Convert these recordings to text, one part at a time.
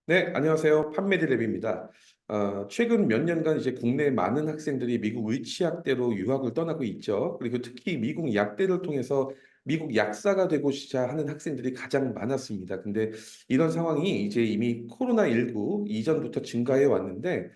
네, 안녕하세요. 판메디랩입니다. 최근 몇 년간 이제 국내 많은 학생들이 미국 의치학대로 유학을 떠나고 있죠. 그리고 특히 미국 약대를 통해서 미국 약사가 되고자 하는 학생들이 가장 많았습니다. 근데 이런 상황이 이제 이미 코로나19 이전부터 증가해 왔는데,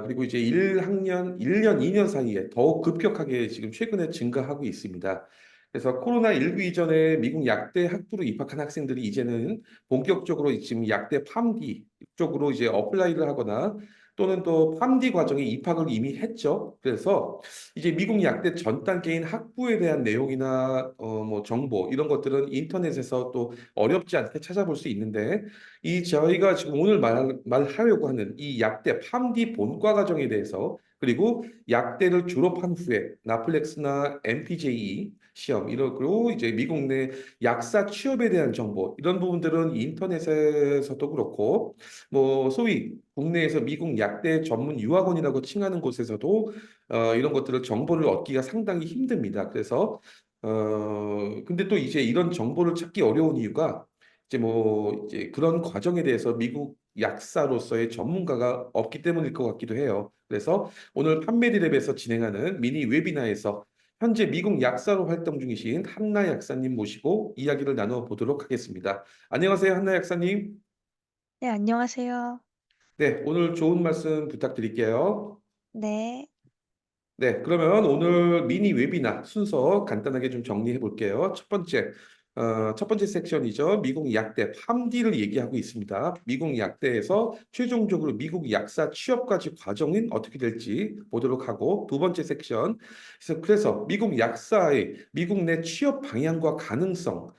그리고 이제 1학년, 1년, 2년 사이에 더욱 급격하게 지금 최근에 증가하고 있습니다. 그래서 코로나19 이전에 미국 약대 학부로 입학한 학생들이 이제는 본격적으로 지금 약대 팜디 쪽으로 이제 어플라이를 하거나 또는 또 팜디 과정에 입학을 이미 했죠. 그래서 이제 미국 약대 전 단계인 학부에 대한 내용이나 뭐 정보 이런 것들은 인터넷에서 또 어렵지 않게 찾아볼 수 있는데 이 저희가 지금 오늘 말하려고 하는 이 약대 팜디 본과 과정에 대해서 그리고 약대를 졸업한 후에 나플렉스나 MPJE 시험 이러고 이제 미국 내 약사 취업에 대한 정보 이런 부분들은 인터넷에서도 그렇고 뭐 소위 국내에서 미국 약대 전문 유학원이라고 칭하는 곳에서도 이런 것들을 정보를 얻기가 상당히 힘듭니다. 그래서 근데 또 이제 이런 정보를 찾기 어려운 이유가 이제 뭐 이제 그런 과정에 대해서 미국 약사로서의 전문가가 없기 때문일 것 같기도 해요. 그래서 오늘 판메디랩에서 진행하는 미니 웨비나에서 현재 미국 약사로 활동 중이신 한나 약사님 모시고 이야기를 나눠 보도록 하겠습니다. 안녕하세요, 한나 약사님. 네, 안녕하세요. 네, 오늘 좋은 말씀 부탁드릴게요. 네. 네, 그러면 오늘 미니 웨비나 순서 간단하게 좀 정리해 볼게요. 첫 번째 섹션이죠. 미국 약대 팜디를 얘기하고 있습니다. 미국 약대에서 최종적으로 미국 약사 취업까지 과정은 어떻게 될지 보도록 하고 두 번째 섹션. 그래서 미국 약사의 미국 내 취업 방향과 가능성,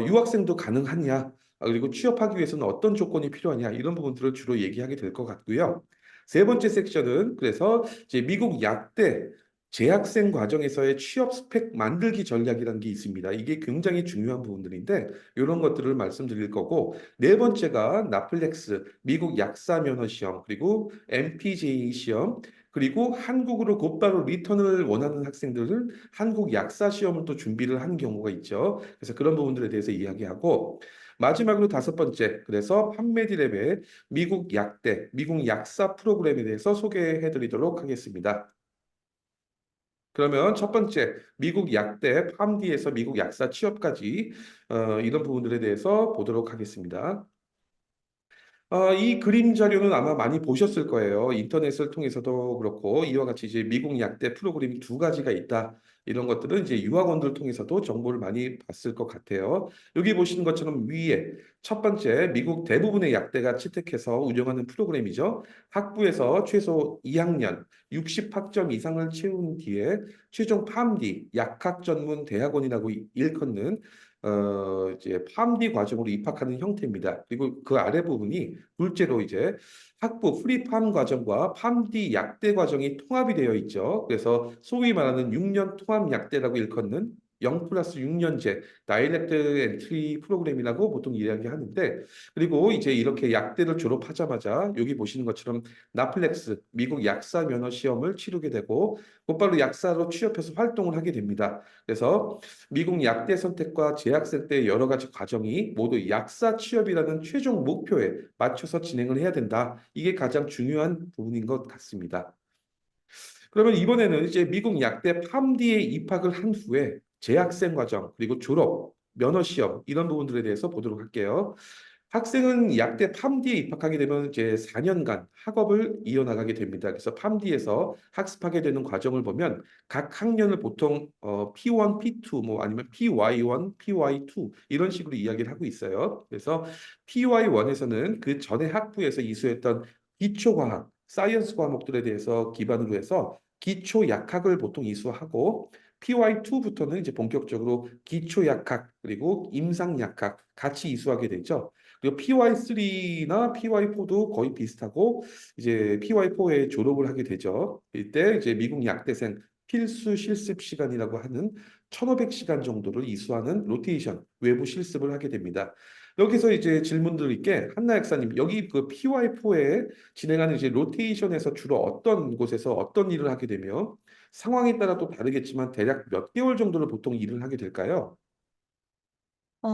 유학생도 가능하냐, 그리고 취업하기 위해서는 어떤 조건이 필요하냐 이런 부분들을 주로 얘기하게 될 것 같고요. 세 번째 섹션은 그래서 이제 미국 약대 재학생 과정에서의 취업 스펙 만들기 전략이라는 게 있습니다. 이게 굉장히 중요한 부분들인데 이런 것들을 말씀드릴 거고 네 번째가 나플렉스 미국 약사 면허 시험 그리고 MPJ 시험 그리고 한국으로 곧바로 리턴을 원하는 학생들은 한국 약사 시험을 또 준비를 하는 경우가 있죠. 그래서 그런 부분들에 대해서 이야기하고 마지막으로 다섯 번째 그래서 판메디랩의 미국 약대, 미국 약사 프로그램에 대해서 소개해 드리도록 하겠습니다. 그러면 첫 번째, 미국 약대 팜디에서 미국 약사 취업까지 이런 부분들에 대해서 보도록 하겠습니다. 이 그림 자료는 아마 많이 보셨을 거예요. 인터넷을 통해서도 그렇고 이와 같이 이제 미국 약대 프로그램이 두 가지가 있다. 이런 것들은 이제 유학원들 통해서도 정보를 많이 봤을 것 같아요. 여기 보시는 것처럼 위에 첫 번째 미국 대부분의 약대가 채택해서 운영하는 프로그램이죠. 학부에서 최소 2학년 60학점 이상을 채운 뒤에 최종 팜디 약학 전문 대학원이라고 일컫는 이제 팜디 과정으로 입학하는 형태입니다. 그리고 그 아래 부분이 둘째로 이제 학부 프리팜 과정과 팜디 약대 과정이 통합이 되어 있죠. 그래서 소위 말하는 6년 통합 약대라고 일컫는 0 플러스 6년제 다이렉트 엔트리 프로그램이라고 보통 이야기하는데 그리고 이제 이렇게 약대를 졸업하자마자 여기 보시는 것처럼 나플렉스 미국 약사 면허 시험을 치르게 되고 곧바로 약사로 취업해서 활동을 하게 됩니다. 그래서 미국 약대 선택과 재학생 때 여러 가지 과정이 모두 약사 취업이라는 최종 목표에 맞춰서 진행을 해야 된다. 이게 가장 중요한 부분인 것 같습니다. 그러면 이번에는 이제 미국 약대 팜디에 입학을 한 후에 재학생 과정, 그리고 졸업, 면허 시험 이런 부분들에 대해서 보도록 할게요. 학생은 약대 팜디에 입학하게 되면 이제 4년간 학업을 이어나가게 됩니다. 그래서 팜디에서 학습하게 되는 과정을 보면 각 학년을 보통 P1, P2 뭐 아니면 PY1, PY2 이런 식으로 이야기를 하고 있어요. 그래서 PY1에서는 그 전에 학부에서 이수했던 기초과학, 사이언스 과목들에 대해서 기반으로 해서 기초 약학을 보통 이수하고 PY2부터는 이제 본격적으로 기초 약학 그리고 임상 약학 같이 이수하게 되죠. 그리고 PY3나 PY4도 거의 비슷하고 이제 PY4에 졸업을 하게 되죠. 이때 이제 미국 약대생 필수 실습 시간이라고 하는 1,500시간 정도를 이수하는 로테이션 외부 실습을 하게 됩니다. 여기서 이제 질문들 있게 한나 약사님 여기 그 PY4에 진행하는 이제 로테이션에서 주로 어떤 곳에서 어떤 일을 하게 되며 상황에 따라 또 다르겠지만 대략 몇 개월 정도를 보통 일을 하게 될까요?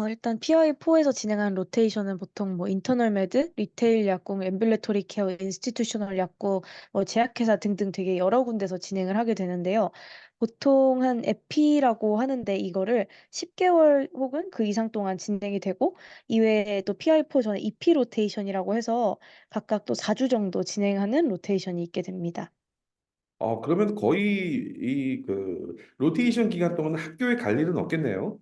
일단 PI4에서 진행하는 로테이션은 보통 뭐 인터널 매드, 리테일 약국, 앰뷸레토리 케어, 인스티튜셔널 약국, 뭐 제약회사 등등 되게 여러 군데서 진행을 하게 되는데요. 보통 한 에피라고 하는데 이거를 10개월 혹은 그 이상 동안 진행이 되고 이외에 또 PI4 전에 EP 로테이션이라고 해서 각각 또 4주 정도 진행하는 로테이션이 있게 됩니다. 그러면 거의 로테이션 기간 동안 학교에 갈 일은 없겠네요.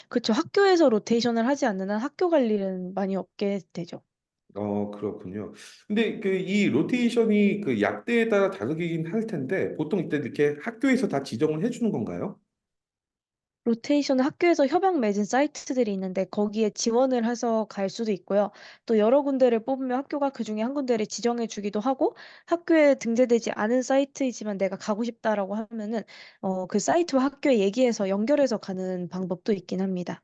그쵸. 학교에서 로테이션을 하지 않는 한 학교 갈 일은 많이 없게 되죠. 그렇군요. 근데 이 로테이션이 그 약대에 따라 다르긴 할 텐데 보통 이때 이렇게 학교에서 다 지정을 해주는 건가요? 로테이션은 학교에서 협약 맺은 사이트들이 있는데 거기에 지원을 해서 갈 수도 있고요. 또 여러 군데를 뽑으면 학교가 그중에 한 군데를 지정해 주기도 하고 학교에 등재되지 않은 사이트이지만 내가 가고 싶다라고 하면은 그 사이트와 학교에 얘기해서 연결해서 가는 방법도 있긴 합니다.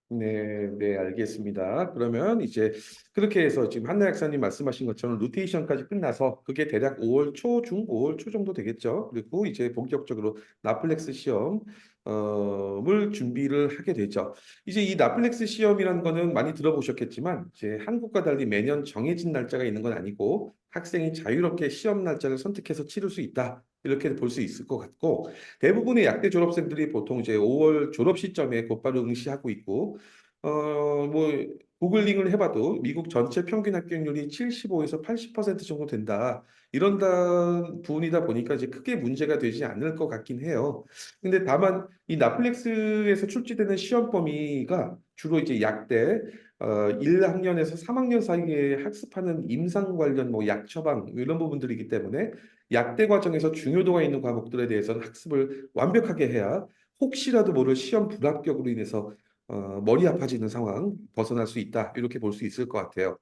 네, 네, 알겠습니다. 그러면 이제 그렇게 해서 지금 한나 약사님 말씀하신 것처럼 로테이션까지 끝나서 그게 대략 5월 초, 5월 초 정도 되겠죠. 그리고 이제 본격적으로 나플렉스 시험 을 준비를 하게 되죠. 이제 이 나플렉스 시험이라는 거는 많이 들어보셨겠지만 이제 한국과 달리 매년 정해진 날짜가 있는 건 아니고 학생이 자유롭게 시험 날짜를 선택해서 치를 수 있다. 이렇게 볼 수 있을 것 같고 대부분의 약대 졸업생들이 보통 이제 5월 졸업 시점에 곧바로 응시하고 있고 뭐 구글링을 해봐도 미국 전체 평균 합격률이 75에서 80% 정도 된다. 이런다 부분이다 보니까 이제 크게 문제가 되지 않을 것 같긴 해요. 근데 다만 이 나플렉스에서 출제되는 시험 범위가 주로 이제 약대 1학년에서 3학년 사이에 학습하는 임상 관련 뭐 약 처방 이런 부분들이기 때문에 약대 과정에서 중요도가 있는 과목들에 대해서는 학습을 완벽하게 해야 혹시라도 모를 시험 불합격으로 인해서 머리 아파지는 상황 벗어날 수 있다. 이렇게 볼 수 있을 것 같아요.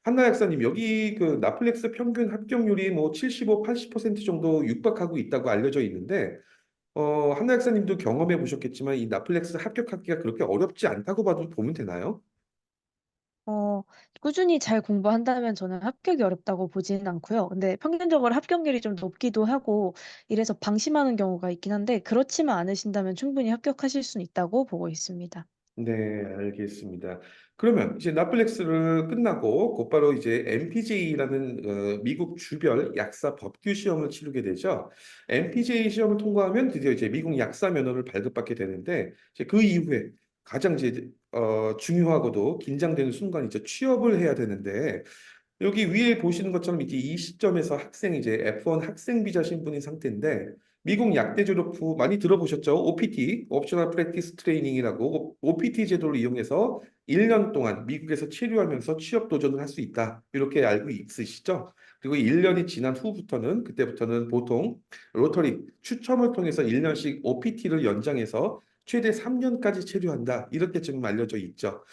한나 약사님, 여기 그 나플렉스 평균 합격률이 뭐 75, 80% 정도 육박하고 있다고 알려져 있는데, 한나 약사님도 경험해 보셨겠지만 이 나플렉스 합격하기가 그렇게 어렵지 않다고 봐도 보면 되나요? 어, 꾸준히 잘 공부한다면 저는 합격이 어렵다고 보지는 않고요. 근데 평균적으로 합격률이 좀 높기도 하고 이래서 방심하는 경우가 있긴 한데 그렇지만 않으신다면 충분히 합격하실 수는 있다고 보고 있습니다. 네, 알겠습니다. 그러면 이제 나플렉스를 끝나고 곧바로 이제 MPJ라는 미국 주별 약사 법규 시험을 치르게 되죠. MPJ 시험을 통과하면 드디어 이제 미국 약사 면허를 발급받게 되는데 이제 그 이후에 가장 이제 중요하고도 긴장되는 순간이죠. 취업을 해야 되는데 여기 위에 보시는 것처럼 이제 이 시점에서 학생이 이제 F1 학생 비자 신분인 상태인데 미국 약대 졸업 후 많이 들어보셨죠? OPT, 옵셔널 프랙티스 트레이닝이라고 OPT 제도를 이용해서 1년 동안 미국에서 체류하면서 취업 도전을 할 수 있다. 이렇게 알고 있으시죠? 그리고 1년이 지난 후부터는 그때부터는 보통 로터리 추첨을 통해서 1년씩 OPT를 연장해서 최대 3년까지 체류한다. 이렇게 지금 알려져 있죠.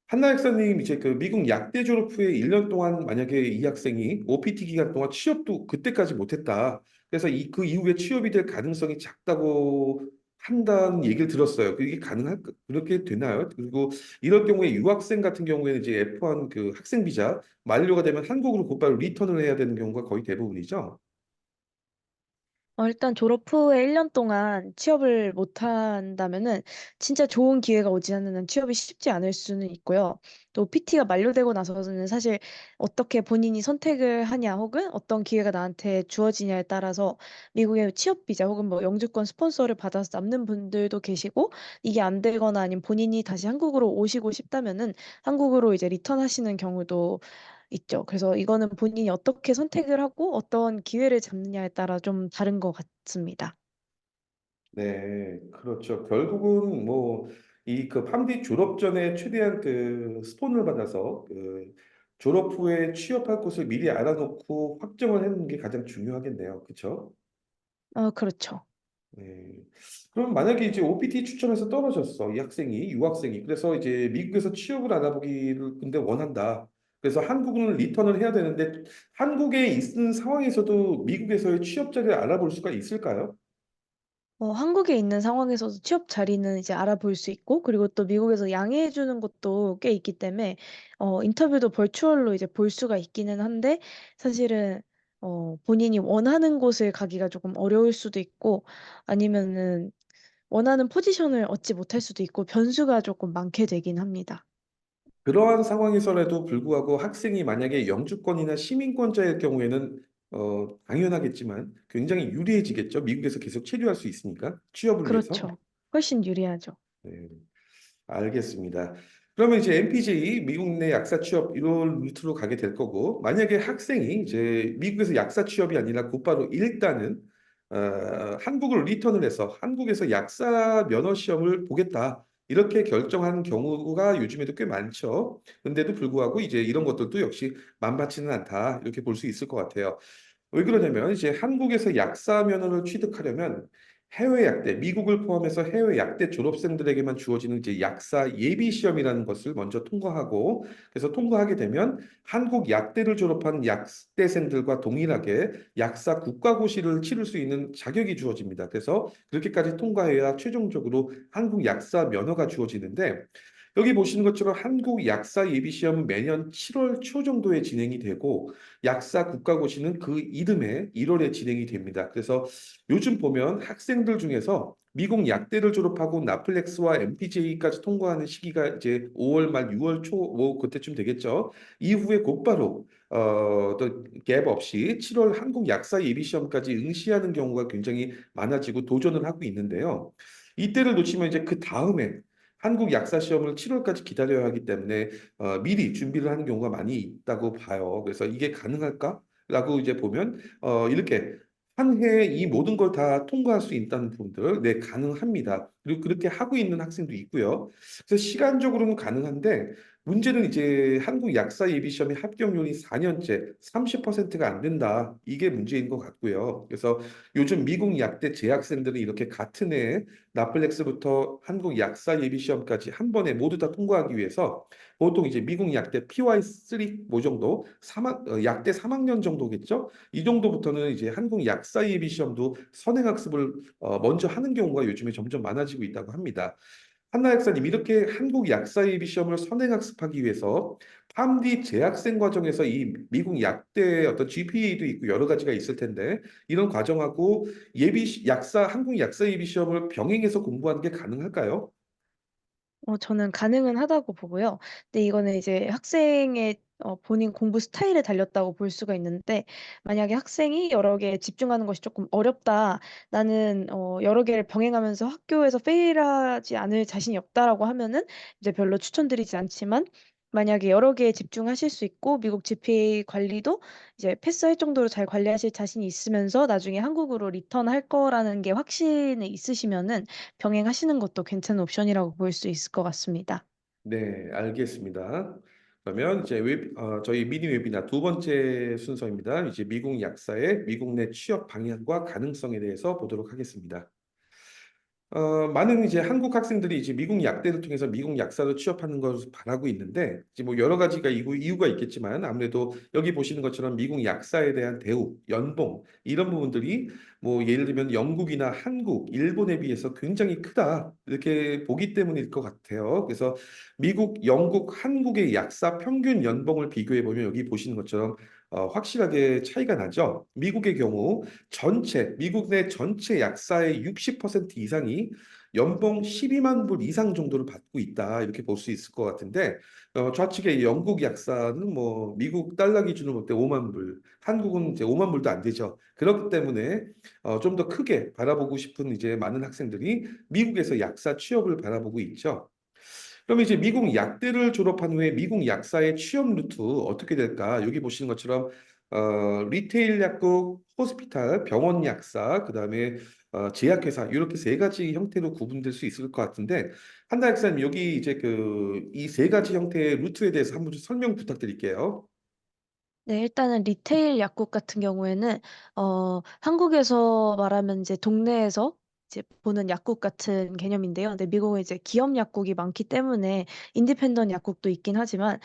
한나 약사님 이제 그 미국 약대 졸업 후에 1년 동안 만약에 이 학생이 OPT 기간 동안 취업도 그때까지 못했다. 그래서 그 이후에 취업이 될 가능성이 작다고 한다는 얘기를 들었어요. 그게 그렇게 되나요? 그리고 이럴 경우에 유학생 같은 경우에는 이제 F1 그 학생 비자 만료가 되면 한국으로 곧바로 리턴을 해야 되는 경우가 거의 대부분이죠. 일단 졸업 후에 1년 동안 취업을 못 한다면은 진짜 좋은 기회가 오지 않는 한 취업이 쉽지 않을 수는 있고요. 또 PT가 만료되고 나서는 사실 어떻게 본인이 선택을 하냐 혹은 어떤 기회가 나한테 주어지냐에 따라서 미국의 취업 비자 혹은 뭐 영주권 스폰서를 받아서 남는 분들도 계시고 이게 안 되거나 아니면 본인이 다시 한국으로 오시고 싶다면은 한국으로 이제 리턴하시는 경우도 있죠. 그래서 이거는 본인이 어떻게 선택을 하고 어떤 기회를 잡느냐에 따라 좀 다른 것 같습니다. 네, 그렇죠. 결국은 뭐 이 그 팜디 졸업 전에 최대한 그 스폰을 받아서 그 졸업 후에 취업할 곳을 미리 알아놓고 확정을 해놓는 게 가장 중요하겠네요. 그렇죠? 그렇죠. 네. 그럼 만약에 이제 OPT 추첨에서 떨어졌어, 이 학생이, 유학생이. 그래서 이제 미국에서 취업을 알아보기를 근데 원한다. 그래서 한국은 리턴을 해야 되는데 한국에 있는 상황에서도 미국에서의 취업 자리를 알아볼 수가 있을까요? 한국에 있는 상황에서도 취업 자리는 이제 알아볼 수 있고 그리고 또 미국에서 양해해 주는 것도 꽤 있기 때문에 인터뷰도 벌추얼로 이제 볼 수가 있기는 한데 사실은 본인이 원하는 곳을 가기가 조금 어려울 수도 있고 아니면은 원하는 포지션을 얻지 못할 수도 있고 변수가 조금 많게 되긴 합니다. 그러한 상황에서라도 불구하고 학생이 만약에 영주권이나 시민권자일 경우에는 당연하겠지만 굉장히 유리해지겠죠. 미국에서 계속 체류할 수 있으니까 취업을 위해서. 그렇죠. 훨씬 유리하죠. 네. 알겠습니다. 그러면 이제 MPJ, 미국 내 약사 취업 이런 루트로 가게 될 거고, 만약에 학생이 이제 미국에서 약사 취업이 아니라 곧바로 일단은 한국으로 리턴을 해서 한국에서 약사 면허 시험을 보겠다. 이렇게 결정한 경우가 요즘에도 꽤 많죠. 근데도 불구하고 이제 이런 것들도 역시 만만치는 않다. 이렇게 볼 수 있을 것 같아요. 왜 그러냐면 이제 한국에서 약사 면허를 취득하려면 해외 약대, 미국을 포함해서 해외 약대 졸업생들에게만 주어지는 이제 약사 예비 시험이라는 것을 먼저 통과하고 그래서 통과하게 되면 한국 약대를 졸업한 약대생들과 동일하게 약사 국가고시를 치를 수 있는 자격이 주어집니다. 그래서 그렇게까지 통과해야 최종적으로 한국 약사 면허가 주어지는데 여기 보시는 것처럼 한국 약사 예비 시험은 매년 7월 초 정도에 진행이 되고 약사 국가고시는 그 이듬해 1월에 진행이 됩니다. 그래서 요즘 보면 학생들 중에서 미국 약대를 졸업하고 나플렉스와 MPJ까지 통과하는 시기가 이제 5월 말 6월 초 뭐 그때쯤 되겠죠. 이후에 곧바로 또갭 없이 7월 한국 약사 예비 시험까지 응시하는 경우가 굉장히 많아지고 도전을 하고 있는데요. 이때를 놓치면 이제 그 다음에 한국 약사 시험을 7월까지 기다려야 하기 때문에 미리 준비를 하는 경우가 많이 있다고 봐요. 그래서 이게 가능할까? 라고 이제 보면 이렇게 한 해에 이 모든 걸 다 통과할 수 있다는 분들, 네, 가능합니다. 그리고 그렇게 하고 있는 학생도 있고요. 그래서 시간적으로는 가능한데 문제는 이제 한국 약사 예비 시험의 합격률이 4년째 30%가 안 된다. 이게 문제인 것 같고요. 그래서 요즘 미국 약대 재학생들은 이렇게 같은 해에 나플렉스부터 한국 약사 예비 시험까지 한 번에 모두 다 통과하기 위해서 보통 이제 미국 약대 PY3 뭐 정도 약대 3학년 정도겠죠? 이 정도부터는 이제 한국 약사 예비 시험도 선행학습을 먼저 하는 경우가 요즘에 점점 많아지고 있다고 합니다. 한나 약사님, 이렇게 한국 약사 예비 시험을 선행학습하기 위해서 팜디 재학생 과정에서 이 미국 약대의 어떤 GPA도 있고 여러 가지가 있을 텐데 이런 과정하고 한국 약사 예비 시험을 병행해서 공부하는 게 가능할까요? 저는 가능은 하다고 보고요. 근데 이거는 이제 학생의 본인 공부 스타일에 달렸다고 볼 수가 있는데, 만약에 학생이 여러 개에 집중하는 것이 조금 어렵다, 나는 여러 개를 병행하면서 학교에서 페일하지 않을 자신이 없다라고 하면은 이제 별로 추천드리지 않지만, 만약에 여러 개에 집중하실 수 있고 미국 GPA 관리도 이제 패스할 정도로 잘 관리하실 자신이 있으면서 나중에 한국으로 리턴할 거라는 게 확신이 있으시면은 병행하시는 것도 괜찮은 옵션이라고 볼 수 있을 것 같습니다. 네, 알겠습니다. 그러면 이제 저희 미니 웨비나 두 번째 순서입니다. 이제 미국 약사의 미국 내 취업 방향과 가능성에 대해서 보도록 하겠습니다. 많은 이제 한국 학생들이 이제 미국 약대를 통해서 미국 약사로 취업하는 것을 바라고 있는데, 이제 뭐 여러 가지가 이유가 있겠지만, 아무래도 여기 보시는 것처럼 미국 약사에 대한 대우, 연봉, 이런 부분들이 뭐 예를 들면 영국이나 한국, 일본에 비해서 굉장히 크다. 이렇게 보기 때문일 것 같아요. 그래서 미국, 영국, 한국의 약사 평균 연봉을 비교해 보면 여기 보시는 것처럼 확실하게 차이가 나죠. 미국의 경우 미국 내 전체 약사의 60% 이상이 연봉 12만 불 이상 정도를 받고 있다. 이렇게 볼 수 있을 것 같은데, 좌측의 영국 약사는 뭐, 미국 달러 기준으로 볼 때 5만 불, 한국은 이제 5만 불도 안 되죠. 그렇기 때문에, 좀 더 크게 바라보고 싶은 이제 많은 학생들이 미국에서 약사 취업을 바라보고 있죠. 그럼 이제 미국 약대를 졸업한 후에 미국 약사의 취업 루트 어떻게 될까? 여기 보시는 것처럼 리테일 약국, 호스피탈, 병원 약사, 그다음에 제약회사 이렇게 세 가지 형태로 구분될 수 있을 것 같은데 한나 약사님 여기 이제 그 이 세 가지 형태의 루트에 대해서 한번 좀 설명 부탁드릴게요. 네, 일단은 리테일 약국 같은 경우에는 한국에서 말하면 이제 동네에서 이제 보는 약국 같은 개념인데요. 근데 미국은 이제 기업 약국이 많기 때문에 인디펜던트 약국도 있긴 하지만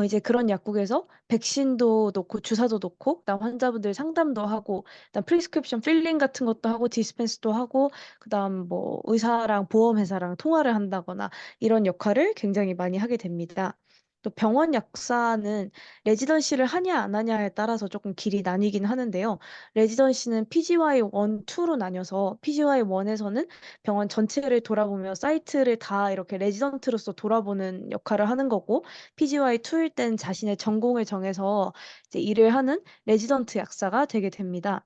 이제 그런 약국에서 백신도 놓고 주사도 놓고 그다음 환자분들 상담도 하고 그다음 프리스크립션 필링 같은 것도 하고 디스펜스도 하고 그다음 뭐 의사랑 보험회사랑 통화를 한다거나 이런 역할을 굉장히 많이 하게 됩니다. 또 병원 약사는 레지던시를 하냐 안 하냐에 따라서 조금 길이 나뉘긴 하는데요. 레지던시는 PGY 1, 2로 나뉘어서 PGY 1에서는 병원 전체를 돌아보며 사이트를 다 이렇게 레지던트로서 돌아보는 역할을 하는 거고, PGY 2일 땐 자신의 전공을 정해서 이제 일을 하는 레지던트 약사가 되게 됩니다.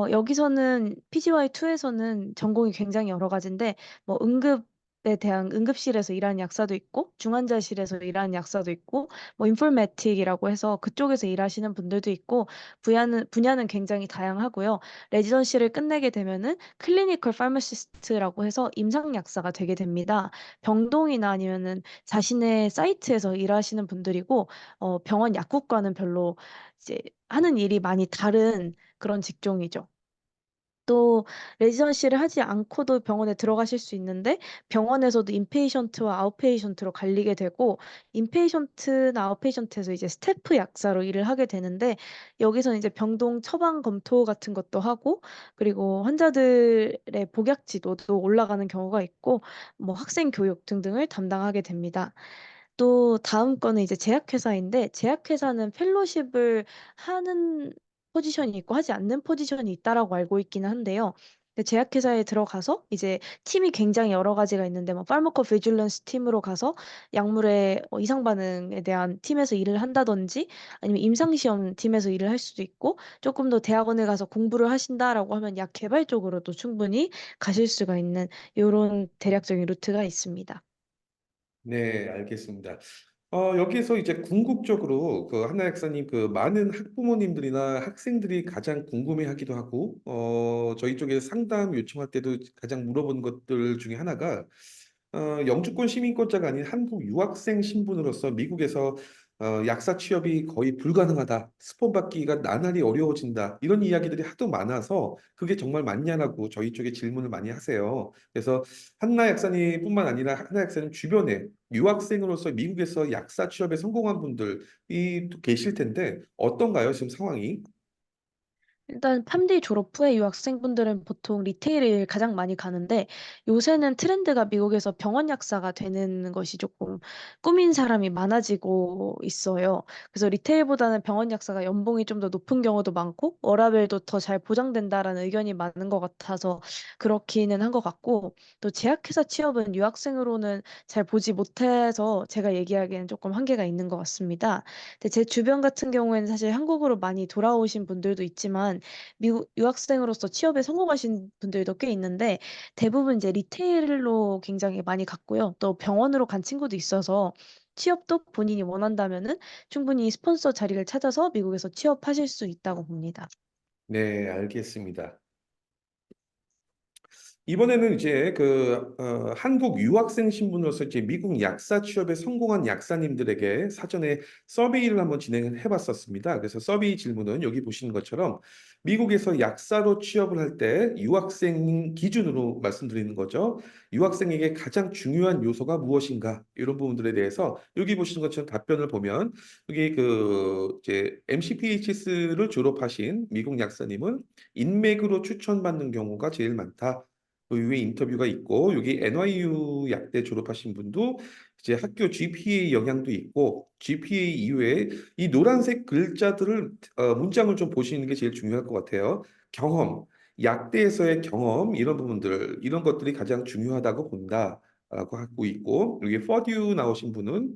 여기서는 PGY2에서는 전공이 굉장히 여러 가지인데, 뭐 응급에 대한 응급실에서 일하는 약사도 있고, 중환자실에서 일하는 약사도 있고, 뭐 인포메틱이라고 해서 그쪽에서 일하시는 분들도 있고, 분야는 굉장히 다양하고요. 레지던시를 끝내게 되면은 클리니컬 파마시스트라고 해서 임상 약사가 되게 됩니다. 병동이나 아니면은 자신의 사이트에서 일하시는 분들이고, 병원 약국과는 별로 이제 하는 일이 많이 다른 그런 직종이죠. 또 레지던시를 하지 않고도 병원에 들어가실 수 있는데, 병원에서도 인페이션트와 아웃페이션트로 갈리게 되고, 인페이션트나 아웃페이션트에서 이제 스태프 약사로 일을 하게 되는데, 여기서는 이제 병동 처방 검토 같은 것도 하고, 그리고 환자들의 복약 지도도 올라가는 경우가 있고, 뭐 학생 교육 등등을 담당하게 됩니다. 또 다음 거는 이제 제약회사인데, 제약회사는 펠로십을 하는 포지션이 있고 하지 않는 포지션이 있다라고 알고 있기는 한데요. 근데 제약회사에 들어가서 이제 팀이 굉장히 여러 가지가 있는데, 뭐 파르마코 비질런스 팀으로 가서 약물의 이상 반응에 대한 팀에서 일을 한다든지, 아니면 임상시험 팀에서 일을 할 수도 있고, 조금 더 대학원에 가서 공부를 하신다라고 하면 약 개발 쪽으로도 충분히 가실 수가 있는 이런 대략적인 루트가 있습니다. 네, 알겠습니다. 여기에서 이제 궁극적으로 그 한나 약사님 그 많은 학부모님들이나 학생들이 가장 궁금해하기도 하고 저희 쪽에 상담 요청할 때도 가장 물어보는 것들 중에 하나가 영주권 시민권자가 아닌 한국 유학생 신분으로서 미국에서 약사 취업이 거의 불가능하다, 스폰 받기가 나날이 어려워진다 이런 이야기들이 하도 많아서 그게 정말 맞냐라고 저희 쪽에 질문을 많이 하세요. 그래서 한나 약사님뿐만 아니라 한나 약사님 주변에 유학생으로서 미국에서 약사 취업에 성공한 분들이 또 계실 텐데 어떤가요, 지금 상황이? 일단 팜디 졸업 후에 유학생분들은 보통 리테일을 가장 많이 가는데, 요새는 트렌드가 미국에서 병원 약사가 되는 것이 조금 꿈인 사람이 많아지고 있어요. 그래서 리테일보다는 병원 약사가 연봉이 좀 더 높은 경우도 많고 워라밸도 더 잘 보장된다라는 의견이 많은 것 같아서 그렇기는 한 것 같고, 또 제약회사 취업은 유학생으로는 잘 보지 못해서 제가 얘기하기에는 조금 한계가 있는 것 같습니다. 근데 제 주변 같은 경우에는 사실 한국으로 많이 돌아오신 분들도 있지만, 미국 유학생으로서 취업에 성공하신 분들도 꽤 있는데, 대부분 이제 리테일로 굉장히 많이 갔고요. 또 병원으로 간 친구도 있어서 취업도 본인이 원한다면은 충분히 스폰서 자리를 찾아서 미국에서 취업하실 수 있다고 봅니다. 네, 알겠습니다. 이번에는 이제 한국 유학생 신분으로서 이제 미국 약사 취업에 성공한 약사님들에게 사전에 서베이를 한번 진행을 해봤었습니다. 그래서 서베이 질문은 여기 보시는 것처럼 미국에서 약사로 취업을 할 때 유학생 기준으로 말씀드리는 거죠. 유학생에게 가장 중요한 요소가 무엇인가? 이런 부분들에 대해서 여기 보시는 것처럼 답변을 보면 여기 그 이제 MCPHS를 졸업하신 미국 약사님은 인맥으로 추천받는 경우가 제일 많다. 그 위에 인터뷰가 있고 여기 NYU 약대 졸업하신 분도 이제 학교 GPA 영향도 있고 GPA 이외에 이 노란색 글자들을 문장을 좀 보시는 게 제일 중요할 것 같아요. 경험, 약대에서의 경험 이런 부분들 이런 것들이 가장 중요하다고 본다라고 하고 있고 여기 퍼듀 나오신 분은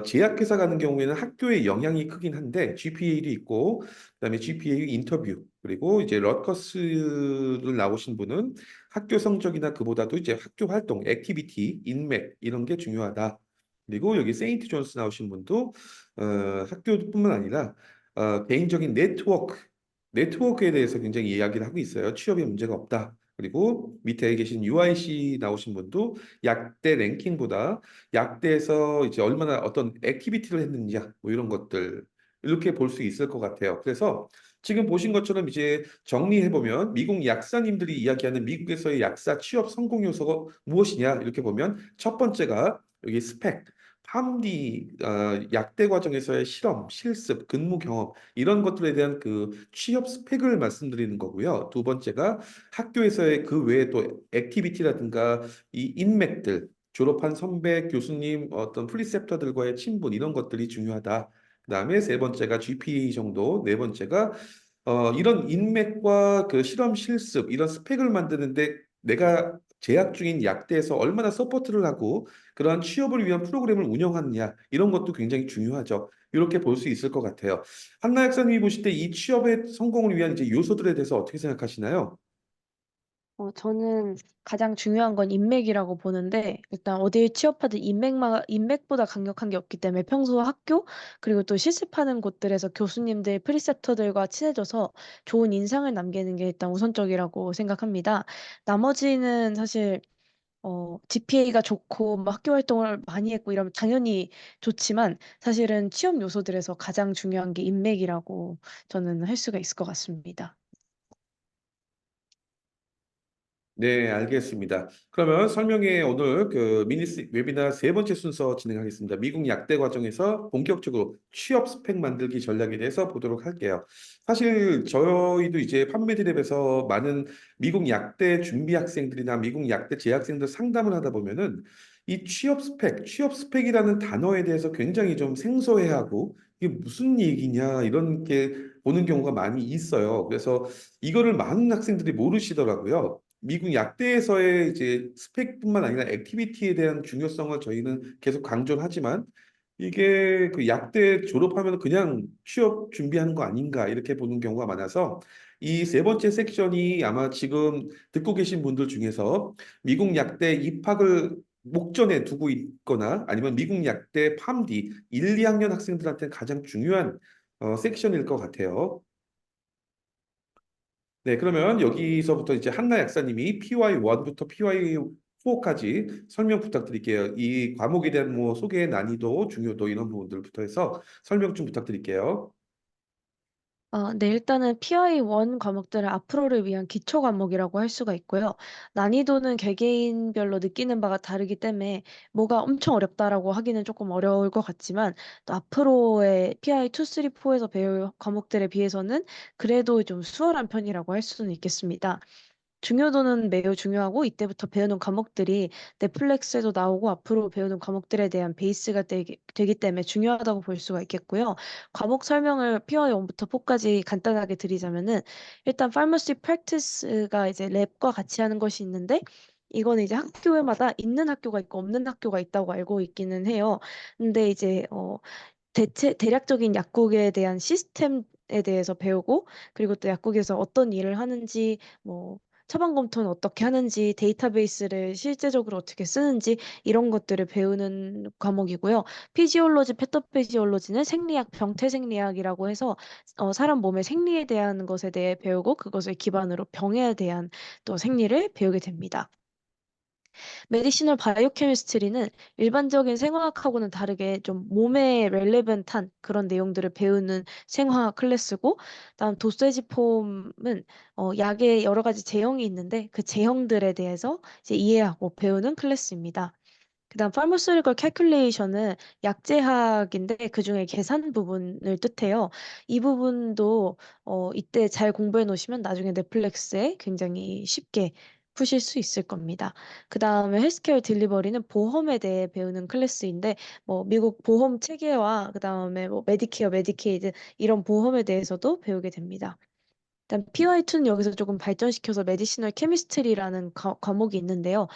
제약회사 가는 경우에는 학교의 영향이 크긴 한데 GPA도 있고 그다음에 GPA 인터뷰 그리고 이제 러커스를 나오신 분은 학교 성적이나 그보다도 이제 학교 활동, 액티비티, 인맥 이런 게 중요하다. 그리고 여기 세인트 존스 나오신 분도 학교뿐만 아니라 개인적인 네트워크에 대해서 굉장히 이야기를 하고 있어요. 취업에 문제가 없다. 그리고 밑에 계신 UIC 나오신 분도 약대 랭킹보다 약대에서 이제 얼마나 어떤 액티비티를 했느냐 뭐 이런 것들 이렇게 볼 수 있을 것 같아요. 그래서 지금 보신 것처럼 이제 정리해 보면 미국 약사님들이 이야기하는 미국에서의 약사 취업 성공 요소가 무엇이냐 이렇게 보면 첫 번째가 여기 스펙, 팜디 약대 과정에서의 실험, 실습, 근무 경험 이런 것들에 대한 그 취업 스펙을 말씀드리는 거고요. 두 번째가 학교에서의 그 외에 또 액티비티라든가 이 인맥들 졸업한 선배, 교수님, 어떤 프리셉터들과의 친분 이런 것들이 중요하다. 그다음에 세 번째가 GPA 정도, 네 번째가 이런 인맥과 그 실험 실습 이런 스펙을 만드는데 내가 재학 중인 약대에서 얼마나 서포트를 하고 그러한 취업을 위한 프로그램을 운영하느냐 이런 것도 굉장히 중요하죠. 이렇게 볼 수 있을 것 같아요. 한나 약사님이 보실 때 이 취업의 성공을 위한 이제 요소들에 대해서 어떻게 생각하시나요? 저는 가장 중요한 건 인맥이라고 보는데, 일단 어디에 취업하든 인맥보다 강력한 게 없기 때문에 평소 학교, 그리고 또 실습하는 곳들에서 교수님들, 프리셉터들과 친해져서 좋은 인상을 남기는 게 일단 우선적이라고 생각합니다. 나머지는 사실, GPA가 좋고, 뭐 학교 활동을 많이 했고 이러면 당연히 좋지만, 사실은 취업 요소들에서 가장 중요한 게 인맥이라고 저는 할 수가 있을 것 같습니다. 네, 알겠습니다. 그러면 설명회 오늘 그 웨비나 세 번째 순서 진행하겠습니다. 미국 약대 과정에서 본격적으로 취업 스펙 만들기 전략에 대해서 보도록 할게요. 사실 저희도 이제 판매드랩에서 많은 미국 약대 준비 학생들이나 미국 약대 재학생들 상담을 하다 보면은 이 취업 스펙이라는 단어에 대해서 굉장히 좀 생소해하고 이게 무슨 얘기냐 이런 게 보는 경우가 많이 있어요. 그래서 이거를 많은 학생들이 모르시더라고요. 미국 약대에서의 이제 스펙뿐만 아니라 액티비티에 대한 중요성을 저희는 계속 강조를 하지만 이게 그 약대 졸업하면 그냥 취업 준비하는 거 아닌가 이렇게 보는 경우가 많아서 이 세 번째 섹션이 아마 지금 듣고 계신 분들 중에서 미국 약대 입학을 목전에 두고 있거나 아니면 미국 약대 팜디 1, 2학년 학생들한테 가장 중요한 섹션일 것 같아요. 네, 그러면 여기서부터 이제 한나 약사님이 PY1부터 PY4까지 설명 부탁드릴게요. 이 과목에 대한 뭐 소개 난이도, 중요도 이런 부분들부터 해서 설명 좀 부탁드릴게요. 네, 일단은 PI1 과목들은 앞으로를 위한 기초 과목이라고 할 수가 있고요. 난이도는 개개인별로 느끼는 바가 다르기 때문에 뭐가 엄청 어렵다라고 하기는 조금 어려울 것 같지만 또 앞으로의 PI2, 3, 4에서 배울 과목들에 비해서는 그래도 좀 수월한 편이라고 할 수는 있겠습니다. 중요도는 매우 중요하고 이때부터 배우는 과목들이 넷플릭스에도 나오고 앞으로 배우는 과목들에 대한 베이스가 되기 때문에 중요하다고 볼 수가 있겠고요. 과목 설명을 POI 1부터 4까지 간단하게 드리자면은 일단 파머시 프랙티스가 이제 랩과 같이 하는 것이 있는데 이거는 이제 학교마다 있는 학교가 있고 없는 학교가 있다고 알고 있기는 해요. 근데 이제 대략적인 약국에 대한 시스템에 대해서 배우고, 그리고 또 약국에서 어떤 일을 하는지, 뭐, 처방 검토는 어떻게 하는지, 데이터베이스를 실제적으로 어떻게 쓰는지, 이런 것들을 배우는 과목이고요. 피지올로지, 패토피지올로지는 생리학, 병태생리학이라고 해서, 사람 몸의 생리에 대한 것에 대해 배우고, 그것을 기반으로 병에 대한 또 생리를 배우게 됩니다. 메디시널 바이오케미스트리는 일반적인 생화학하고는 다르게 좀 몸에 렐레번트한 그런 내용들을 배우는 생화학 클래스고, 다음 도세지 폼은 약의 여러 가지 제형이 있는데 그 제형들에 대해서 이제 이해하고 배우는 클래스입니다. 그다음 pharmaceutical calculation은 약제학인데 그중에 계산 부분을 뜻해요. 이 부분도 이때 잘 공부해 놓으시면 나중에 넷플릭스에 굉장히 쉽게 푸실 수 있을 겁니다. 그다음에 헬스케어 딜리버리는 보험에 대해 배우는 클래스인데 뭐 미국 보험 체계와 그다음에 뭐 메디케어, 메디케이드 이런 보험에 대해서도 배우게 됩니다. 일단 PY2는 여기서 조금 발전시켜서 메디시널 케미스트리라는 과목이 있는데요.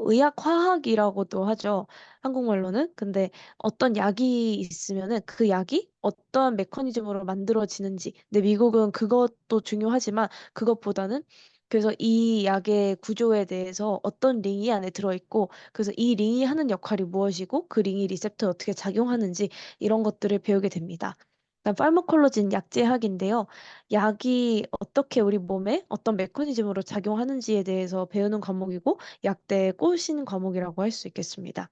의학화학이라고도 하죠. 한국말로는. 근데 어떤 약이 있으면은 그 약이 어떠한 메커니즘으로 만들어지는지. 근데 미국은 그것도 중요하지만 그것보다는 그래서 이 약의 구조에 대해서 어떤 링이 안에 들어있고, 그래서 이 링이 하는 역할이 무엇이고, 그 링이 리셉터에 어떻게 작용하는지 이런 것들을 배우게 됩니다. 그다음 파르마콜로지는 약제학인데요. 약이 어떻게 우리 몸에 어떤 메커니즘으로 작용하는지에 대해서 배우는 과목이고, 약대의 꽂힌 과목이라고 할 수 있겠습니다.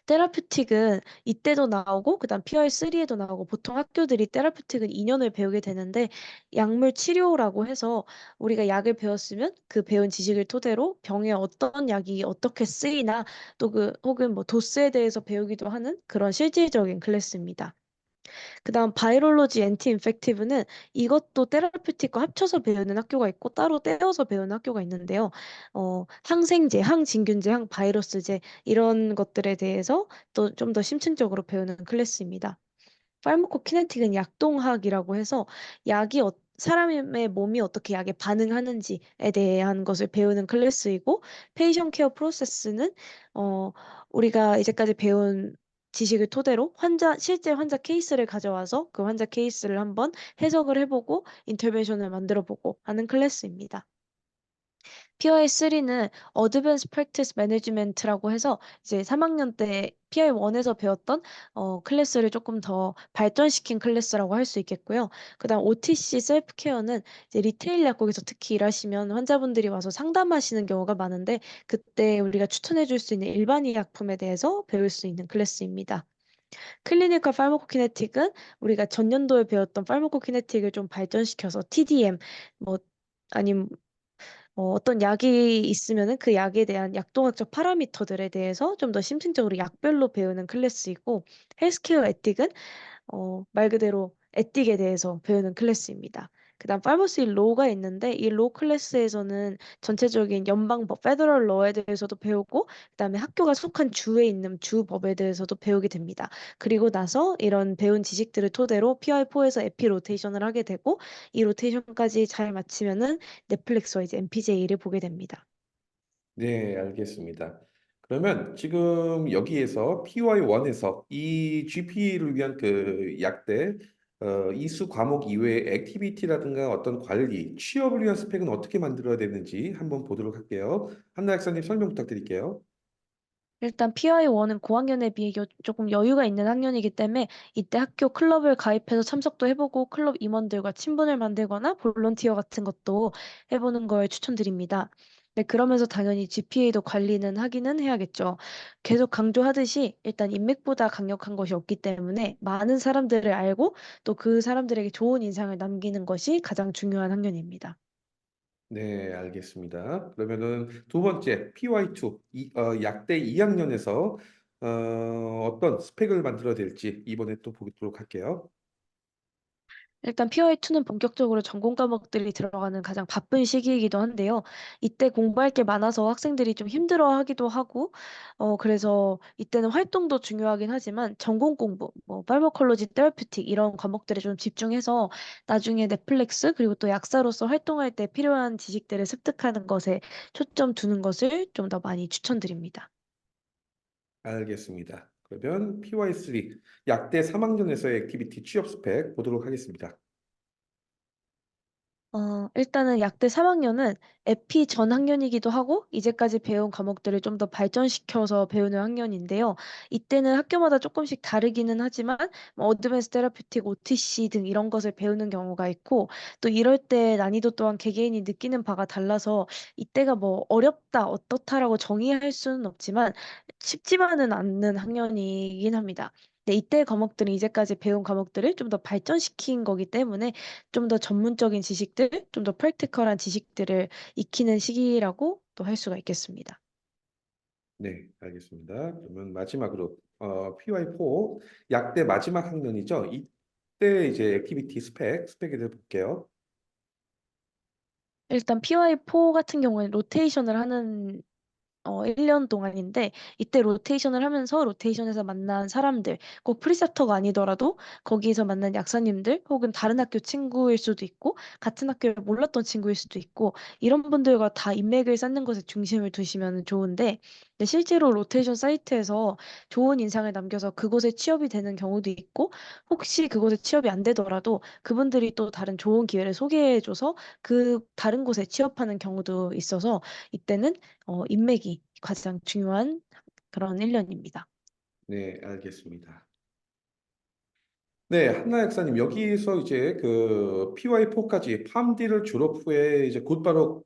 테라퓨틱은 이때도 나오고 그다음 POR3에도 나오고 보통 학교들이 테라퓨틱은 2년을 배우게 되는데 약물 치료라고 해서 우리가 약을 배웠으면 그 배운 지식을 토대로 병에 어떤 약이 어떻게 쓰이나 또 그 혹은 뭐 도스에 대해서 배우기도 하는 그런 실질적인 클래스입니다. 그다음 바이올로지 앤티 인펙티브는 이것도 테라퓨틱과 합쳐서 배우는 학교가 있고 따로 떼어서 배우는 학교가 있는데요. 항생제, 항진균제, 항바이러스제 이런 것들에 대해서 또 좀 더 심층적으로 배우는 클래스입니다. 파르마코키네틱은 약동학이라고 해서 사람의 몸이 어떻게 약에 반응하는지에 대한 것을 배우는 클래스이고, 페이션 케어 프로세스는 어, 우리가 이제까지 배운 지식을 토대로 실제 환자 케이스를 가져와서 그 환자 케이스를 한번 해석을 해보고 인터벤션을 만들어보고 하는 클래스입니다. PI3는 Advanced Practice Management라고 해서 이제 3학년 때 PI1에서 배웠던 클래스를 조금 더 발전시킨 클래스라고 할 수 있겠고요. 그다음 OTC 셀프케어는 이제 리테일 약국에서 특히 일하시면 환자분들이 와서 상담하시는 경우가 많은데 그때 우리가 추천해 줄 수 있는 일반 의약품에 대해서 배울 수 있는 클래스입니다. 클리니컬 파르마코키네틱은 우리가 전년도에 배웠던 파르마코키네틱을 좀 발전시켜서 TDM 뭐 아니면 어떤 약이 있으면은 그 약에 대한 약동학적 파라미터들에 대해서 좀 더 심층적으로 약별로 배우는 클래스이고, 헬스케어 에틱은 말 그대로 에틱에 대해서 배우는 클래스입니다. 그다음 파머시 로가 있는데 이 로 클래스에서는 전체적인 연방법 페더럴 로에 대해서도 배우고 그다음에 학교가 속한 주에 있는 주법에 대해서도 배우게 됩니다. 그리고 나서 이런 배운 지식들을 토대로 PI4에서 에피 로테이션을 하게 되고 이 로테이션까지 잘 마치면은 넷플릭스와 이제 MPJ를 보게 됩니다. 네, 알겠습니다. 그러면 지금 여기에서 PY1에서 이 GP를 위한 그 약대 이수 과목 이외의 액티비티라든가 어떤 관리, 취업을 위한 스펙은 어떻게 만들어야 되는지 한번 보도록 할게요. 한나 약사님 설명 부탁드릴게요. 일단 PI1은 고학년에 비해 조금 여유가 있는 학년이기 때문에 이때 학교 클럽을 가입해서 참석도 해보고 클럽 임원들과 친분을 만들거나 볼런티어 같은 것도 해보는 걸 추천드립니다. 네, 그러면서 당연히 GPA도 관리는 하기는 해야겠죠. 계속 강조하듯이 일단 인맥보다 강력한 것이 없기 때문에 많은 사람들을 알고 또 그 사람들에게 좋은 인상을 남기는 것이 가장 중요한 학년입니다. 네, 알겠습니다. 그러면은 두 번째 PY2 약대 2학년에서 어떤 스펙을 만들어야 될지 이번에 또 보도록 할게요. 일단 POA2는 본격적으로 전공 과목들이 들어가는 가장 바쁜 시기이기도 한데요. 이때 공부할 게 많아서 학생들이 좀 힘들어하기도 하고, 그래서 이때는 활동도 중요하긴 하지만 전공 공부, 뭐 파르마콜로지, 테라퓨틱 이런 과목들에 좀 집중해서 나중에 넷플릭스 그리고 또 약사로서 활동할 때 필요한 지식들을 습득하는 것에 초점 두는 것을 좀 더 많이 추천드립니다. 알겠습니다. 그러면 PY3 약대 3학년에서의 액티비티 취업 스펙 보도록 하겠습니다. 일단은 약대 3학년은 에피 전 학년이기도 하고 이제까지 배운 과목들을 좀 더 발전시켜서 배우는 학년인데요. 이때는 학교마다 조금씩 다르기는 하지만 뭐 어드밴스 테라피틱, OTC 등 이런 것을 배우는 경우가 있고 또 이럴 때 난이도 또한 개개인이 느끼는 바가 달라서 이때가 뭐 어렵다, 어떻다라고 정의할 수는 없지만 쉽지만은 않는 학년이긴 합니다. 네, 이때 과목들은 이제까지 배운 과목들을 좀 더 발전시킨 거기 때문에 좀 더 전문적인 지식들, 좀 더 프랙티컬한 지식들을 익히는 시기라고 또 할 수가 있겠습니다. 네, 알겠습니다. 그러면 마지막으로 PY4 약대 마지막 학년이죠. 이때 이제 액티비티 스펙에 대해 볼게요. 일단 PY4 같은 경우에는 로테이션을 하는 1년 동안인데 이때 로테이션을 하면서 로테이션에서 만난 사람들, 꼭 프리셉터가 아니더라도 거기에서 만난 약사님들 혹은 다른 학교 친구일 수도 있고 같은 학교를 몰랐던 친구일 수도 있고 이런 분들과 다 인맥을 쌓는 것에 중심을 두시면 좋은데 근데 실제로 로테이션 사이트에서 좋은 인상을 남겨서 그곳에 취업이 되는 경우도 있고 혹시 그곳에 취업이 안 되더라도 그분들이 또 다른 좋은 기회를 소개해줘서 그 다른 곳에 취업하는 경우도 있어서 이때는 인맥이 가장 중요한 그런 1년입니다. 네, 알겠습니다. 네, 한나 약사님 여기서 이제 그 PY4까지 팜디를 졸업 후에 이제 곧바로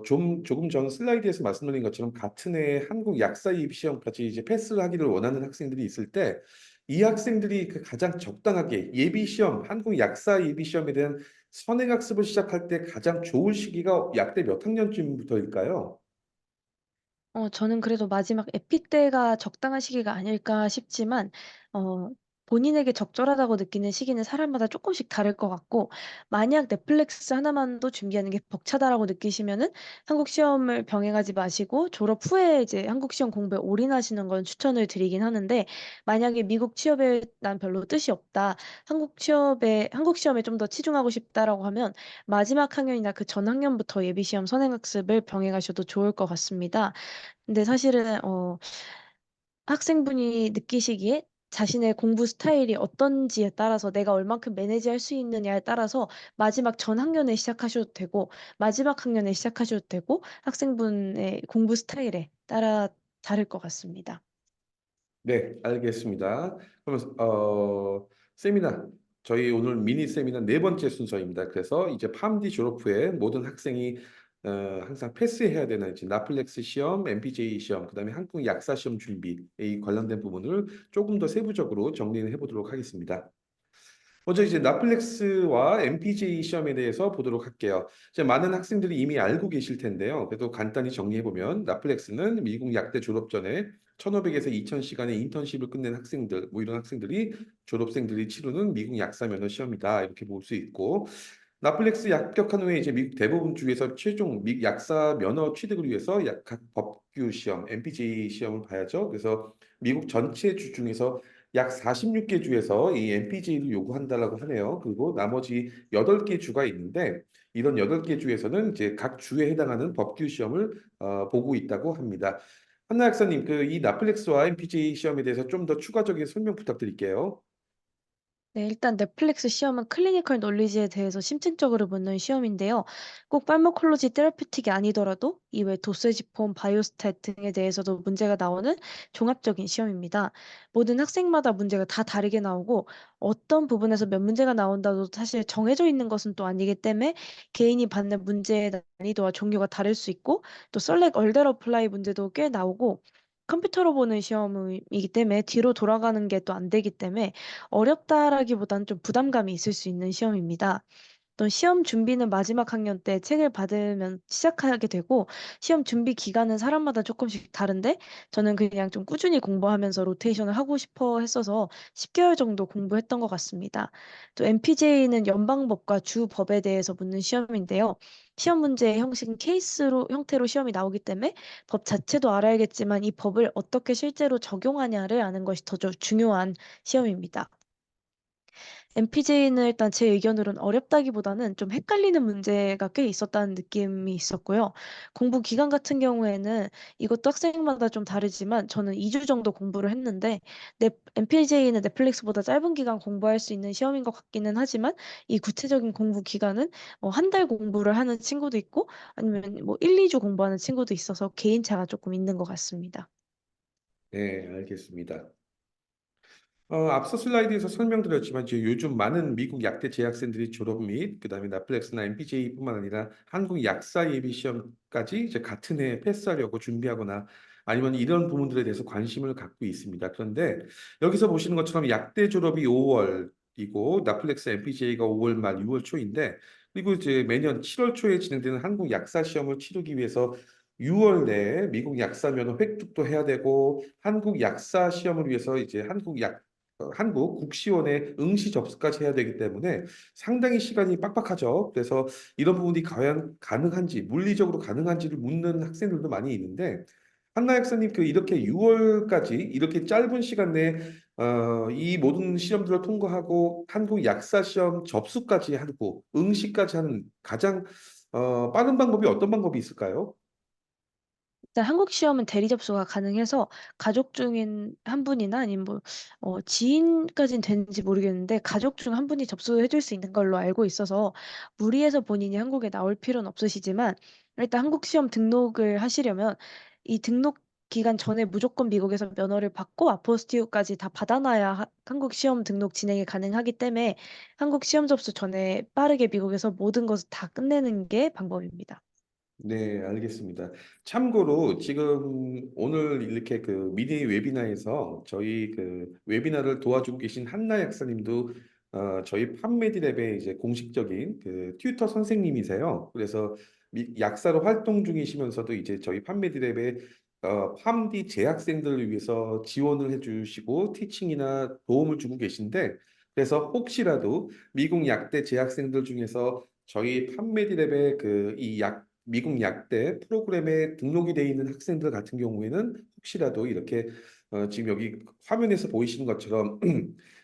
조금 전 슬라이드에서 말씀드린 것처럼 같은 해 한국 약사 입시 시험까지 이제 패스를 하기를 원하는 학생들이 있을 때 이 학생들이 그 가장 적당하게 예비 시험 한국 약사 예비 시험에 대한 선행 학습을 시작할 때 가장 좋은 시기가 약대 몇 학년쯤부터일까요? 저는 그래도 마지막 에피 때가 적당한 시기가 아닐까 싶지만, 본인에게 적절하다고 느끼는 시기는 사람마다 조금씩 다를 것 같고, 만약 넷플릭스 하나만도 준비하는 게 벅차다라고 느끼시면은 한국 시험을 병행하지 마시고 졸업 후에 이제 한국 시험 공부에 올인하시는 건 추천을 드리긴 하는데, 만약에 미국 취업에 난 별로 뜻이 없다, 한국 시험에 좀 더 치중하고 싶다라고 하면 마지막 학년이나 그 전 학년부터 예비 시험 선행학습을 병행하셔도 좋을 것 같습니다. 근데 사실은 학생분이 느끼시기에 자신의 공부 스타일이 어떤지에 따라서 내가 얼만큼 매니지할 수 있느냐에 따라서 마지막 전 학년에 시작하셔도 되고 마지막 학년에 시작하셔도 되고 학생분의 공부 스타일에 따라 다를 것 같습니다. 네, 알겠습니다. 그러면 세미나 저희 오늘 미니 세미나 네 번째 순서입니다. 그래서 이제 팜디 졸업 후에 모든 학생이 항상 패스해야 되는 이제 나플렉스 시험, MPJ 시험, 그다음에 한국 약사 시험 준비 이 관련된 부분을 조금 더 세부적으로 정리를 해보도록 하겠습니다. 먼저 이제 나플렉스와 MPJ 시험에 대해서 보도록 할게요. 이제 많은 학생들이 이미 알고 계실 텐데요. 그래도 간단히 정리해 보면 나플렉스는 미국 약대 졸업 전에 1,500에서 2,000시간의 인턴십을 끝낸 학생들, 뭐 이런 학생들이 졸업생들이 치르는 미국 약사 면허 시험이다. 이렇게 볼 수 있고 나플렉스 합격한 후에 이제 미국 대부분 주에서 최종 미 약사 면허 취득을 위해서 각 법규 시험, MPJ 시험을 봐야죠. 그래서 미국 전체 주 중에서 약 46개 주에서 이 MPJ를 요구한다라고 하네요. 그리고 나머지 8개 주가 있는데 이런 8개 주에서는 이제 각 주에 해당하는 법규 시험을 보고 있다고 합니다. 한나 약사님, 그 이 나플렉스와 MPJ 시험에 대해서 좀 더 추가적인 설명 부탁드릴게요. 네, 일단 넷플릭스 시험은 클리니컬 논리지에 대해서 심층적으로 묻는 시험인데요. 꼭 팔마콜로지 테라퓨틱이 아니더라도 이외 도세지폰, 바이오스탯 등에 대해서도 문제가 나오는 종합적인 시험입니다. 모든 학생마다 문제가 다 다르게 나오고 어떤 부분에서 몇 문제가 나온다도 사실 정해져 있는 것은 또 아니기 때문에 개인이 받는 문제의 난이도와 종류가 다를 수 있고 또 썰렉 얼데러 플라이 문제도 꽤 나오고 컴퓨터로 보는 시험이기 때문에 뒤로 돌아가는 게 또 안 되기 때문에 어렵다라기보다는 좀 부담감이 있을 수 있는 시험입니다. 또 시험 준비는 마지막 학년 때 책을 받으면 시작하게 되고 시험 준비 기간은 사람마다 조금씩 다른데 저는 그냥 좀 꾸준히 공부하면서 로테이션을 하고 싶어 했어서 10개월 정도 공부했던 것 같습니다. 또 MPJ는 연방법과 주법에 대해서 묻는 시험인데요. 시험 문제의 형식은 케이스로 형태로 시험이 나오기 때문에 법 자체도 알아야겠지만 이 법을 어떻게 실제로 적용하냐를 아는 것이 더 중요한 시험입니다. MPJ는 일단 제 의견으로는 어렵다기보다는 좀 헷갈리는 문제가 꽤 있었다는 느낌이 있었고요. 공부 기간 같은 경우에는 이것도 학생마다 좀 다르지만 저는 2주 정도 공부를 했는데 MPJ는 넷플릭스보다 짧은 기간 공부할 수 있는 시험인 것 같기는 하지만 이 구체적인 공부 기간은 한 달 공부를 하는 친구도 있고 아니면 뭐 1, 2주 공부하는 친구도 있어서 개인차가 조금 있는 것 같습니다. 네, 알겠습니다. 앞서 슬라이드에서 설명드렸지만 이제 요즘 많은 미국 약대 재학생들이 졸업 및 그다음에 나플렉스나 MPJ뿐만 아니라 한국 약사 예비 시험까지 이제 같은 해에 패스하려고 준비하거나 아니면 이런 부분들에 대해서 관심을 갖고 있습니다. 그런데 여기서 보시는 것처럼 약대 졸업이 5월이고 나플렉스 MPJ가 5월 말 6월 초인데 그리고 이제 매년 7월 초에 진행되는 한국 약사 시험을 치르기 위해서 6월 내에 미국 약사 면허 획득도 해야 되고 한국 약사 시험을 위해서 이제 한국 국시원에 응시 접수까지 해야 되기 때문에 상당히 시간이 빡빡하죠. 그래서 이런 부분이 과연 가능한지, 물리적으로 가능한지를 묻는 학생들도 많이 있는데, 한나 학사님, 그 이렇게 6월까지 이렇게 짧은 시간 내에 이 모든 시험들을 통과하고 한국 약사 시험 접수까지 하고 응시까지 하는 가장 빠른 방법이 어떤 방법이 있을까요? 일단 한국 시험은 대리 접수가 가능해서 가족 중인 한 분이나 아니면 뭐 지인까지는 되는지 모르겠는데 가족 중 한 분이 접수해 줄 수 있는 걸로 알고 있어서 무리해서 본인이 한국에 나올 필요는 없으시지만 일단 한국 시험 등록을 하시려면 이 등록 기간 전에 무조건 미국에서 면허를 받고 아포스티우까지 다 받아놔야 한국 시험 등록 진행이 가능하기 때문에 한국 시험 접수 전에 빠르게 미국에서 모든 것을 다 끝내는 게 방법입니다. 네, 알겠습니다. 참고로 지금 오늘 이렇게 그 미니 웨비나에서 저희 그 웨비나를 도와주고 계신 한나 약사님도 저희 판메디랩의 이제 공식적인 그 튜터 선생님이세요. 그래서 약사로 활동 중이시면서도 이제 저희 판메디랩의 팜디 재학생들을 위해서 지원을 해주시고 티칭이나 도움을 주고 계신데 그래서 혹시라도 미국 약대 재학생들 중에서 저희 팜메디랩의 그 이 미국 약대 프로그램에 등록이 돼 있는 학생들 같은 경우에는 혹시라도 이렇게 지금 여기 화면에서 보이시는 것처럼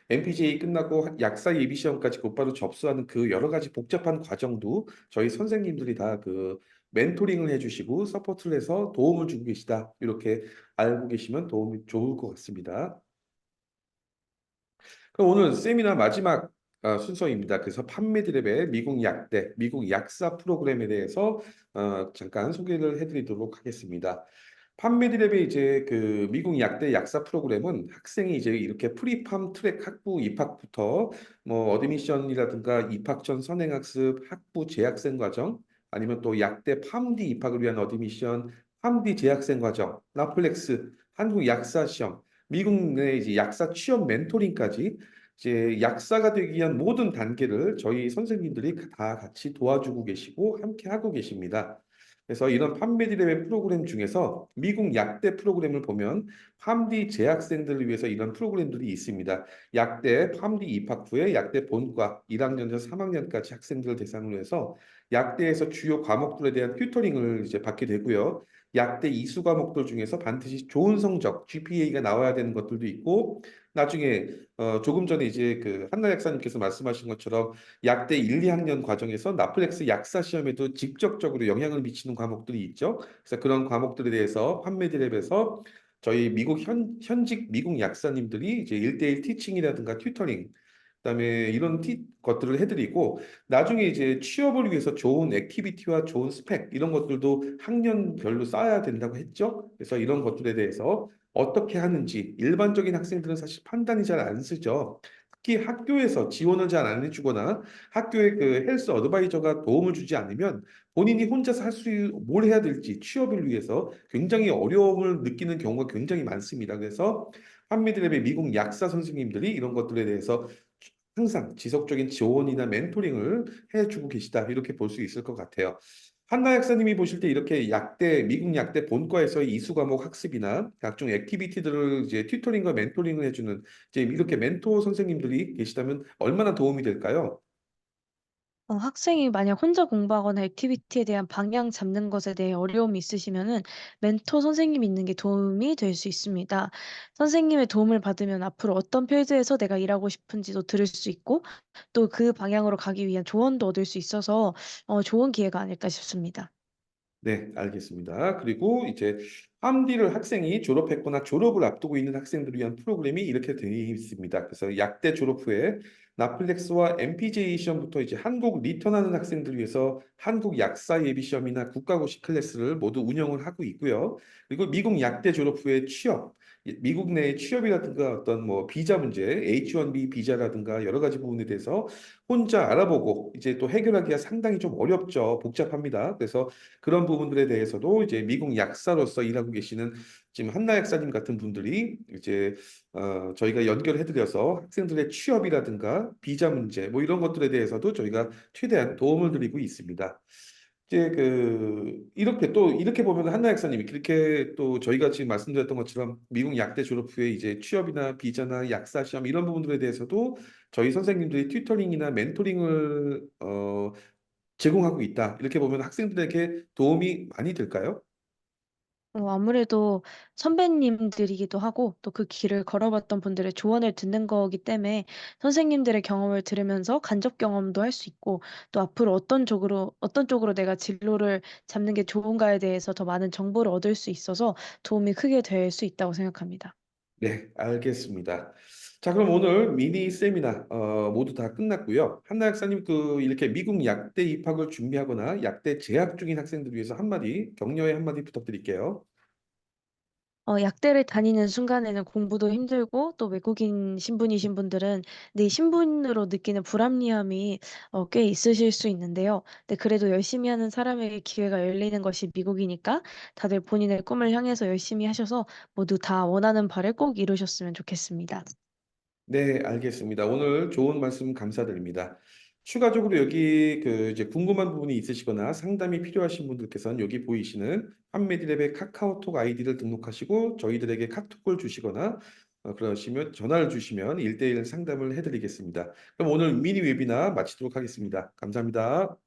MPGA 끝나고 약사 예비 시험까지 곧바로 접수하는 그 여러 가지 복잡한 과정도 저희 선생님들이 다 그 멘토링을 해주시고 서포트를 해서 도움을 주고 계시다. 이렇게 알고 계시면 도움이 좋을 것 같습니다. 그럼 오늘 세미나 마지막 순서입니다. 그래서 판매드랩의 미국 약대, 미국 약사 프로그램에 대해서 잠깐 소개를 해드리도록 하겠습니다. 판매드랩의 이제 그 미국 약대 약사 프로그램은 학생이 이제 이렇게 프리팜 트랙 학부 입학부터 뭐 어드미션이라든가 입학 전 선행학습, 학부 재학생 과정, 아니면 또 약대 팜디 입학을 위한 어드미션, 팜디 재학생 과정, 라플렉스, 한국 약사 시험, 미국 내 이제 약사 취업 멘토링까지 이제 약사가 되기 위한 모든 단계를 저희 선생님들이 다 같이 도와주고 계시고 함께 하고 계십니다. 그래서 이런 팜메디랩의 프로그램 중에서 미국 약대 프로그램을 보면 팜디 재학생들을 위해서 이런 프로그램들이 있습니다. 약대 팜디 입학 후에 약대 본과 1학년에서 3학년까지 학생들을 대상으로 해서 약대에서 주요 과목들에 대한 튜터링을 이제 받게 되고요. 약대 이수 과목들 중에서 반드시 좋은 성적, GPA가 나와야 되는 것들도 있고, 나중에 조금 전에 이제 그 한나 약사님께서 말씀하신 것처럼 약대 1, 2학년 과정에서 나플렉스 약사 시험에도 직접적으로 영향을 미치는 과목들이 있죠. 그래서 그런 과목들에 대해서 판매드랩에서 저희 미국 현직 미국 약사님들이 이제 1대1 티칭이라든가 튜터링, 그다음에 이런 것들을 해드리고 나중에 이제 취업을 위해서 좋은 액티비티와 좋은 스펙 이런 것들도 학년별로 쌓아야 된다고 했죠. 그래서 이런 것들에 대해서 어떻게 하는지 일반적인 학생들은 사실 판단이 잘 안 쓰죠. 특히 학교에서 지원을 잘 안 해주거나 학교의 그 헬스 어드바이저가 도움을 주지 않으면 본인이 혼자서 할 수, 뭘 해야 될지 취업을 위해서 굉장히 어려움을 느끼는 경우가 굉장히 많습니다. 그래서 한미드랩의 미국 약사 선생님들이 이런 것들에 대해서 항상 지속적인 지원이나 멘토링을 해주고 계시다. 이렇게 볼 수 있을 것 같아요. 한나 약사님이 보실 때 이렇게 약대, 미국 약대 본과에서의 이수 과목 학습이나 각종 액티비티들을 이제 튜터링과 멘토링을 해주는 이제 이렇게 멘토 선생님들이 계시다면 얼마나 도움이 될까요? 학생이 만약 혼자 공부하거나 액티비티에 대한 방향 잡는 것에 대해 어려움이 있으시면은 멘토 선생님이 있는 게 도움이 될 수 있습니다. 선생님의 도움을 받으면 앞으로 어떤 필드에서 내가 일하고 싶은지도 들을 수 있고 또 그 방향으로 가기 위한 조언도 얻을 수 있어서 좋은 기회가 아닐까 싶습니다. 네, 알겠습니다. 그리고 이제 함디를 학생이 졸업했거나 졸업을 앞두고 있는 학생들을 위한 프로그램이 이렇게 되어 있습니다. 그래서 약대 졸업 후에 나플렉스와 MPJ 시험부터 이제 한국 리턴하는 학생들을 위해서 한국 약사 예비 시험이나 국가고시 클래스를 모두 운영을 하고 있고요. 그리고 미국 약대 졸업 후에 취업, 미국 내 취업이라든가 어떤 뭐 비자 문제, H1B 비자라든가 여러 가지 부분에 대해서 혼자 알아보고 이제 또 해결하기가 상당히 좀 어렵죠. 복잡합니다. 그래서 그런 부분들에 대해서도 이제 미국 약사로서 일하고 계시는 지금 한나 약사님 같은 분들이 이제 저희가 연결해드려서 학생들의 취업이라든가 비자 문제 뭐 이런 것들에 대해서도 저희가 최대한 도움을 드리고 있습니다. 이제 그 이렇게 또 이렇게 보면 한나 약사님이 그렇게 또 저희가 지금 말씀드렸던 것처럼 미국 약대 졸업 후에 이제 취업이나 비자나 약사 시험 이런 부분들에 대해서도 저희 선생님들이 튜터링이나 멘토링을 제공하고 있다. 이렇게 보면 학생들에게 도움이 많이 될까요? 아무래도 선배님들이기도 하고 또 그 길을 걸어봤던 분들의 조언을 듣는 거기 때문에 선생님들의 경험을 들으면서 간접 경험도 할 수 있고 또 앞으로 어떤 쪽으로 내가 진로를 잡는 게 좋은가에 대해서 더 많은 정보를 얻을 수 있어서 도움이 크게 될 수 있다고 생각합니다. 네, 알겠습니다. 자, 그럼 오늘 미니 세미나 모두 다 끝났고요. 한나 약사님 그 이렇게 미국 약대 입학을 준비하거나 약대 재학 중인 학생들 위해서 한마디 격려의 한마디 부탁드릴게요. 약대를 다니는 순간에는 공부도 힘들고 또 외국인 신분이신 분들은 내 신분으로 느끼는 불합리함이 꽤 있으실 수 있는데요. 근데 그래도 열심히 하는 사람에게 기회가 열리는 것이 미국이니까 다들 본인의 꿈을 향해서 열심히 하셔서 모두 다 원하는 바를 꼭 이루셨으면 좋겠습니다. 네, 알겠습니다. 오늘 좋은 말씀 감사드립니다. 추가적으로 여기 그 이제 궁금한 부분이 있으시거나 상담이 필요하신 분들께서는 여기 보이시는 한메디랩의 카카오톡 아이디를 등록하시고 저희들에게 카톡을 주시거나 그러시면 전화를 주시면 1대1 상담을 해드리겠습니다. 그럼 오늘 미니 웨비나 마치도록 하겠습니다. 감사합니다.